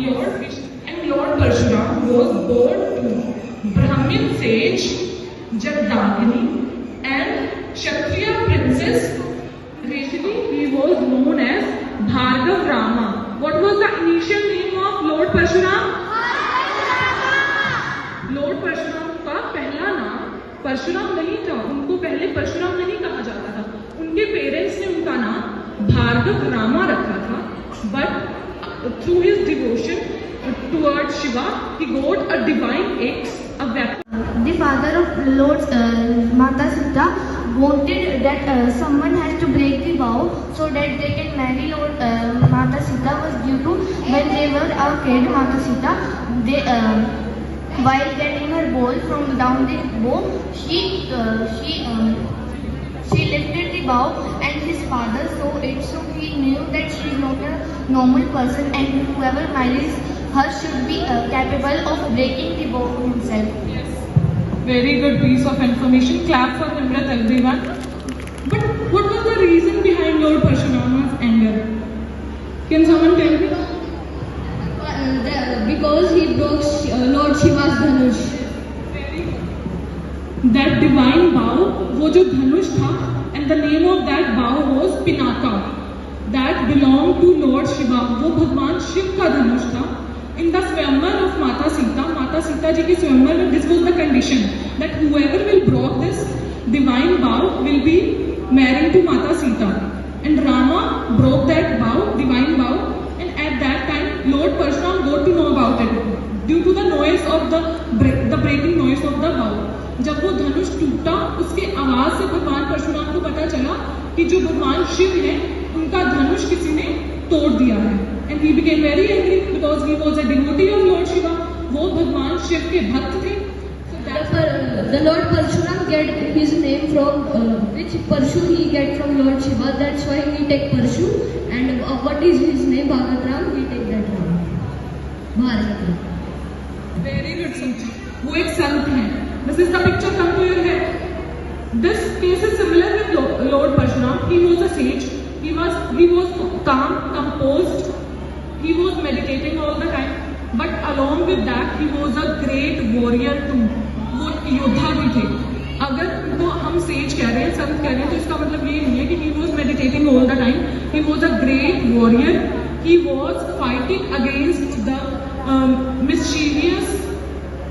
Lord Parshuram was born to Brahmin sage Jagdagini and Kshatriya princess. Basically, he was known as Bhargav Rama. What was the initial name of Lord Parshuram? Lord Parshuram का पहला नाम परशुराम नहीं था. उनको पहले परशुराम नहीं कहा जाता था. उनके पेरेंट्स ने उनका नाम भार्गव रामा रखा था. But through his devotion towards Shiva, he got a divine axe, a weapon. The father of Lord Mata Sita wanted that someone has to break the vow so that they can marry Lord Mata Sita. Was due to when they were a kid, Mata Sita, they while getting her bowl from down the bow, she lifted the bow, and his father saw it, so he knew that she is not a normal person, and whoever marries her should be capable of breaking the bow himself. Yes. Very good piece of information. Clap for Nimrat, everyone. But what was the reason behind Lord Parshurama's anger? Can someone tell me? Because he broke Lord Shiva's dhanush. That divine bow, वो जो धनुष था, and the name of that bow was Pinaka. That belonged to Lord Shiva. वो भगवान शिव का धनुष था. In the swayamvar of Mata Sita जी के स्वयंवर में this was the condition that whoever will break this divine bow will be married to Mata Sita. And Rama broke that bow, divine bow, and at that time Lord Parshuram got to know about it due to the noise of the breaking noise of the bow. जब वो धनुष टूटा, उसके आवाज से भगवान परशुराम को पता चला कि जो भगवान शिव है उनका धनुष किसी ने तोड़ दिया है. And he became very angry because he was a devotee of Lord Shiva. वो भगवान शिव के भक्त थे. So that's the Lord Parshuram get his name from which Parshu he get from Lord Shiva. That's why we take Parshu. And what is his name? Bhagatram. We take that name. Bhagatram. Very good, Sanchi. वो एक संत हैं. This is the picture come to your head. This case is similar with Lord Parshuram. He was a sage. He was calm, composed. He was meditating all the time. But along with that, he was a great warrior too. वो योद्धा भी थे. अगर उनको हम says कह रहे हैं, संत कह रहे हैं, तो इसका मतलब ये नहीं है कि he was meditating all the time. He was a great warrior. He was fighting against the mischievous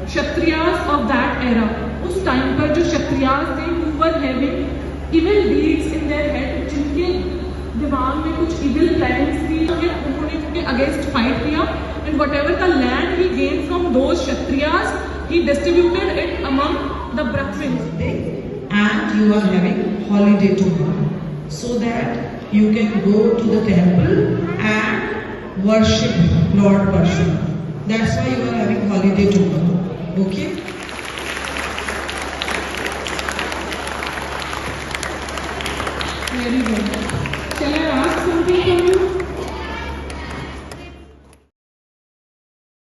Kshatriyas of that era. उस टाइम पर जो क्षत्रियास थे, who were having evil deeds in their head, जिनके दिमाग में कुछ evil plans थी, उन्होंने उनके against fight किया. And whatever the land he gained from those Kshatriyas, he distributed it among the Brahmins. And you are having holiday tomorrow, so that you can go to the temple and worship Lord Parshuram. That's why you are having holiday tomorrow. Okay? Very good.